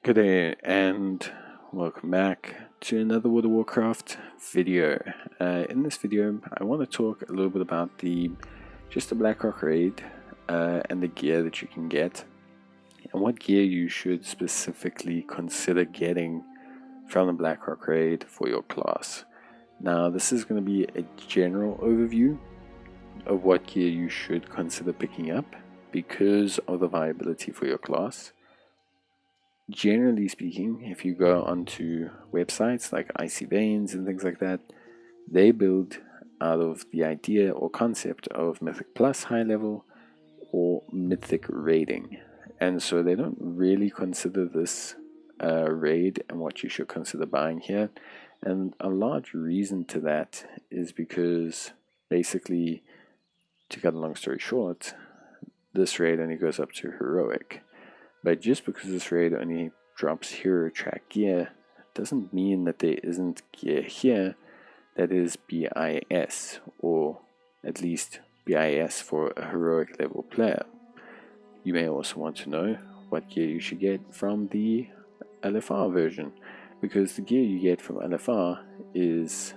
Good day and welcome back to another World of Warcraft video. In this video I want to talk a little bit about the Blackrock raid and the gear that you can get and what gear you should specifically consider getting from the Blackrock raid for your class. Now this is going to be a general overview of what gear you should consider picking up because of the viability for your class. Generally speaking, if you go onto websites like Icy Veins and things like that, they build out of the idea or concept of Mythic Plus high level or Mythic raiding. And so they don't really consider this raid and what you should consider buying here. And a large reason to that is because basically, to cut a long story short, this raid only goes up to heroic. But just because this raid only drops hero track gear doesn't mean that there isn't gear here that is BIS, or at least BIS for a heroic level player. You may also want to know what gear you should get from the LFR version, because the gear you get from LFR is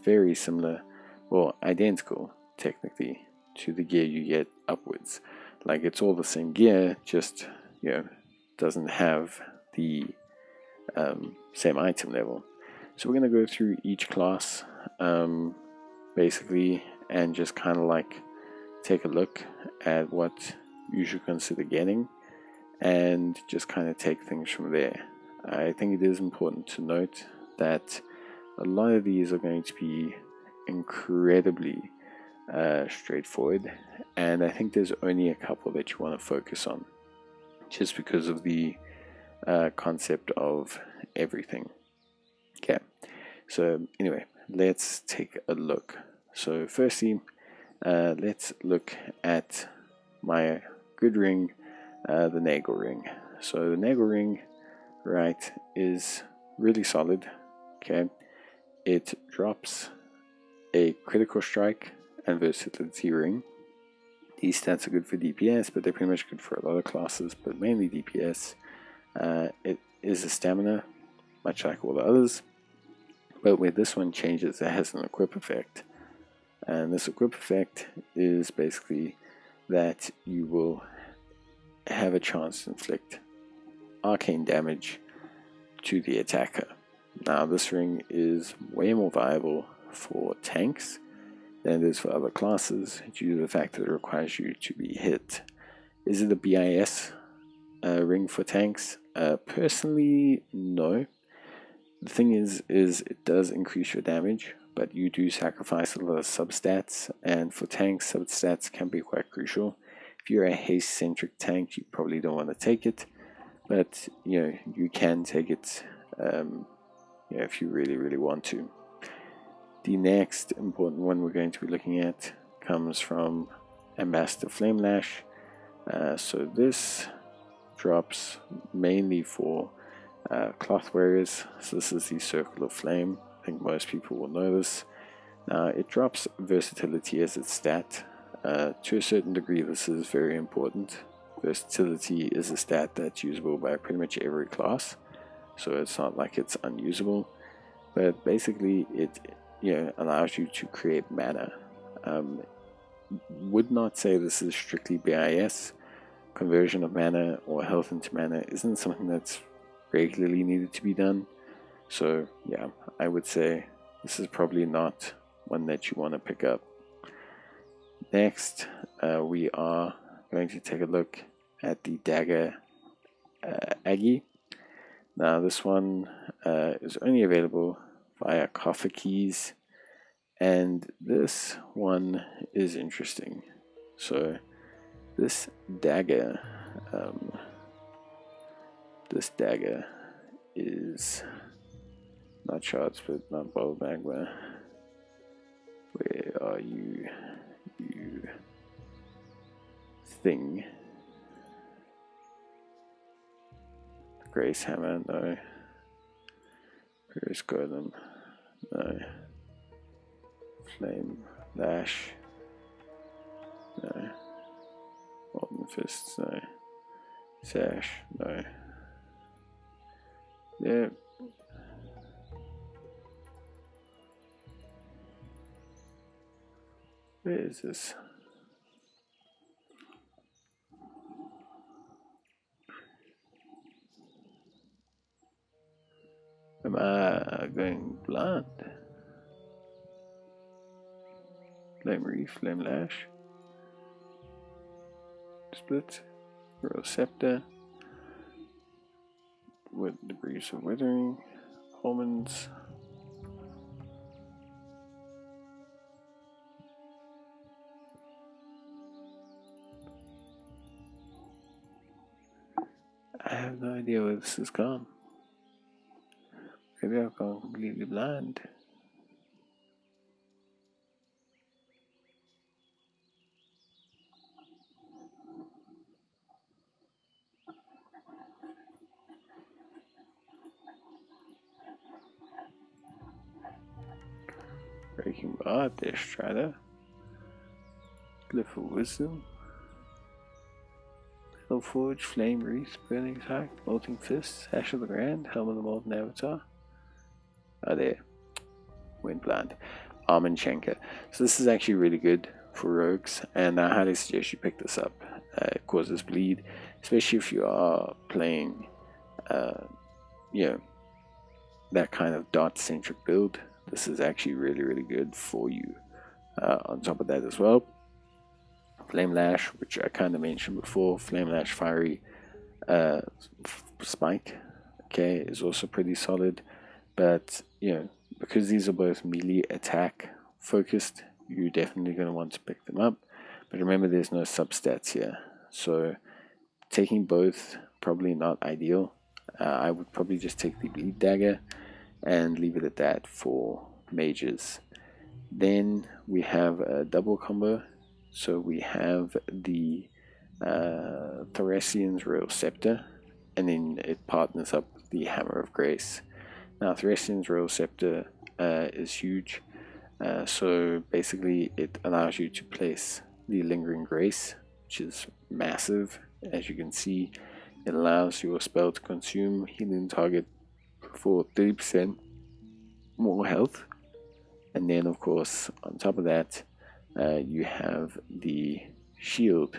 very similar, or identical technically, to the gear you get upwards. Like, it's all the same gear, just doesn't have the same item level. So we're going to go through each class basically and just kind of like take a look at what you should consider getting and just kind of take things from there. I think it is important to note that a lot of these are going to be incredibly straightforward, and I think there's only a couple that you want to focus on, just because of the concept of everything. Okay, so anyway, let's take a look. So firstly, let's look at my good ring, the Nagel ring. So the Nagel ring, right, is really solid. Okay, it drops a critical strike and versatility ring. These stats are good for DPS, but they're pretty much good for a lot of classes, but mainly DPS. It is a stamina, much like all the others, but where this one changes, it has an equip effect. And this equip effect is basically that you will have a chance to inflict arcane damage to the attacker. Now this ring is way more viable for tanks than it is for other classes, due to the fact that it requires you to be hit. Is it a BIS ring for tanks? Personally, no. The thing is it does increase your damage, but you do sacrifice a lot of substats, and for tanks, substats can be quite crucial. If you're a haste-centric tank, you probably don't want to take it, but you can take it if you really want to. The next important one we're going to be looking at comes from Ambassador Flamelash. So this drops mainly for cloth wearers. So this is the Circle of Flame. I think most people will know this. It drops versatility as its stat. To a certain degree, this is very important. Versatility is a stat that's usable by pretty much every class, so it's not like it's unusable. But basically, it allows you to create mana. Would not say this is strictly BIS. Conversion of mana or health into mana isn't something that's regularly needed to be done. So yeah, I would say this is probably not one that you want to pick up. Next, we are going to take a look at the Dagger Aggie. Now this one is only available via Coffer Keys, and this one is interesting. So this dagger is not shards, but not bottle magma. Where are you, you thing? Grace Hammer, no. Grace Golem, no. Flame Lash, no. Molten Fists, no. Sash, no. there. Where is this? Am I going blind? Flame Reef, Flame Lash, Split, Royal Scepter, with the Breeze of Withering, Almonds. I have no idea where this has gone. Maybe I've gone completely blind. Breaking Bar, Death Strider, Glyph of Wisdom, Hellforge, Flame Wreath, Burning Attack, Molting Fist, Ash of the Grand, Helm of the Molten Avatar. Oh, there. Went blind. Almond Shanker. So this is actually really good for rogues, and I highly suggest you pick this up. It causes bleed, especially if you are playing, you know, that kind of dot-centric build. This is actually really good for you. On top of that as well, Flame Lash, which I kind of mentioned before, Flame Lash Fiery Spike, okay, is also pretty solid. But, you know, because these are both melee attack focused, you're definitely going to want to pick them up. But remember, there's no substats here, so taking both, probably not ideal. I would probably just take the Bleed Dagger and leave it at that for mages. Then we have a double combo. So we have the Thoresian's Royal Scepter, and then it partners up with the Hammer of Grace. Now, Thoresian's Royal Scepter is huge. So basically, it allows you to place the Lingering Grace, which is massive. As you can see, it allows your spell to consume healing target for 30% more health. And then, of course, on top of that, you have the shield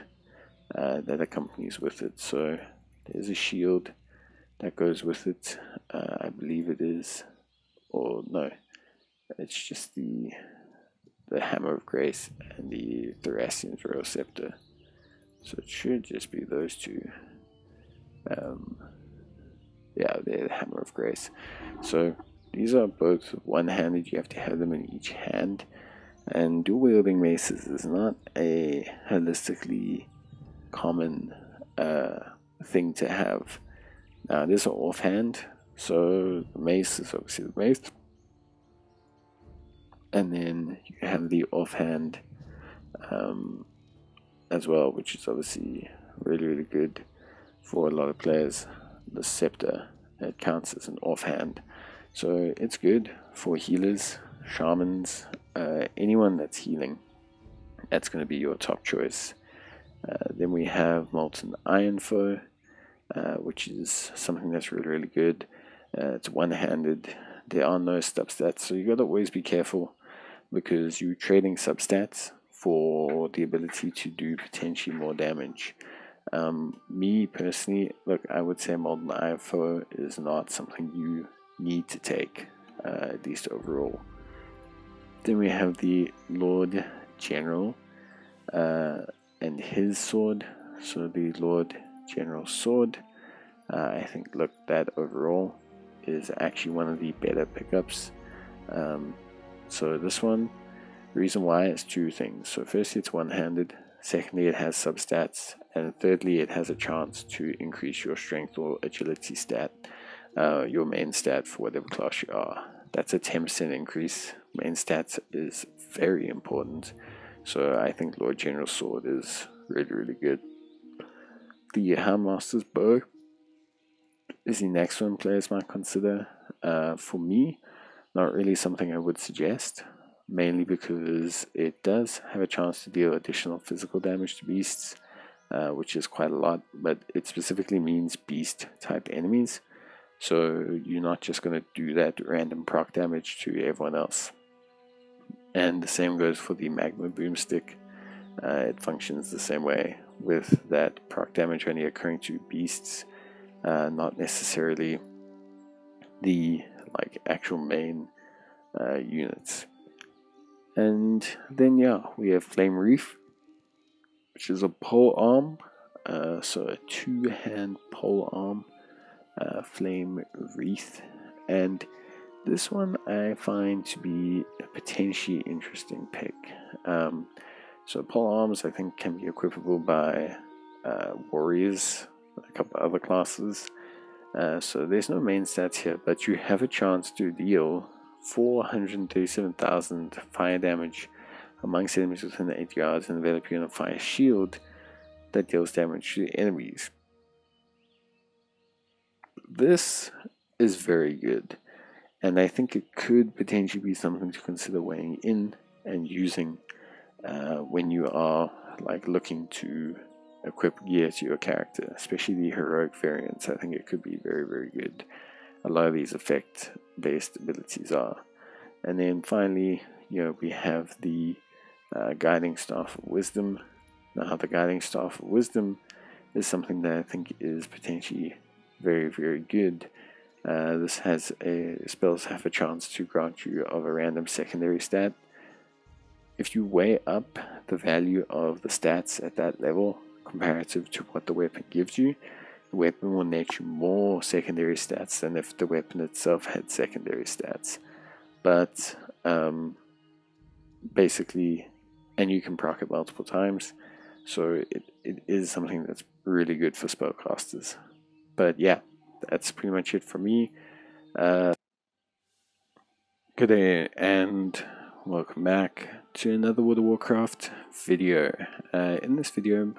that accompanies with it. So there's a shield that goes with it. I believe it is, or no, it's just the Hammer of Grace and the Thoresian's Royal Scepter. So it should just be those two. Yeah, they're the Hammer of Grace. So these are both one-handed. You have to have them in each hand. And dual wielding maces is not a holistically common thing to have. Now, it is an offhand, so the mace is obviously the mace. And then you have the offhand as well, which is obviously really good for a lot of players. The scepter, it counts as an offhand, so it's good for healers, shamans, anyone that's healing. That's going to be your top choice. Then we have Molten Iron Foe, which is something that's really good. It's one-handed. There are no substats, so you got to always be careful, because you're trading substats for the ability to do potentially more damage. Me personally, look, I would say Molten Iron Foe is not something you need to take, at least overall. Then we have the Lord General and his sword. So the Lord General sword, I think, look, that overall is actually one of the better pickups. So this one, the reason why is two things. So firstly, it's one-handed. Secondly, it has substats. And thirdly, it has a chance to increase your strength or agility stat, your main stat for whatever class you are. That's a 10% increase. Main stats is very important. So I think Lord General Sword is really good. The Houndmaster's Bow is the next one players might consider. For me, not really something I would suggest, mainly because it does have a chance to deal additional physical damage to beasts, which is quite a lot, but it specifically means beast type enemies. So you're not just going to do that random proc damage to everyone else. And the same goes for the Magma Boomstick. It functions the same way, with that proc damage only occurring to beasts, not necessarily the actual main units. And then we have Flame Reef, which is a pole arm, so a 2-hand pole arm, Flame Wreath, and this one I find to be a potentially interesting pick. So pole arms I think can be equipable by warriors, a couple other classes. So there's no main stats here, but you have a chance to deal 437,000 fire damage amongst enemies within 8 yards and develop your own fire shield that deals damage to enemies. This is very good, and I think it could potentially be something to consider weighing in and using when you are looking to equip gear to your character, especially the heroic variants. I think it could be very, very good. A lot of these effect-based abilities are. And then finally, we have the Guiding Staff of Wisdom. Now, the Guiding Staff of Wisdom is something that I think is potentially very, very good. This has spells have a chance to grant you of a random secondary stat. If you weigh up the value of the stats at that level comparative to what the weapon gives you, the weapon will net you more secondary stats than if the weapon itself had secondary stats. But basically, and you can proc it multiple times, so it is something that's really good for spellcasters. But yeah, that's pretty much it for me. Good day and welcome back to another World of Warcraft video. In this video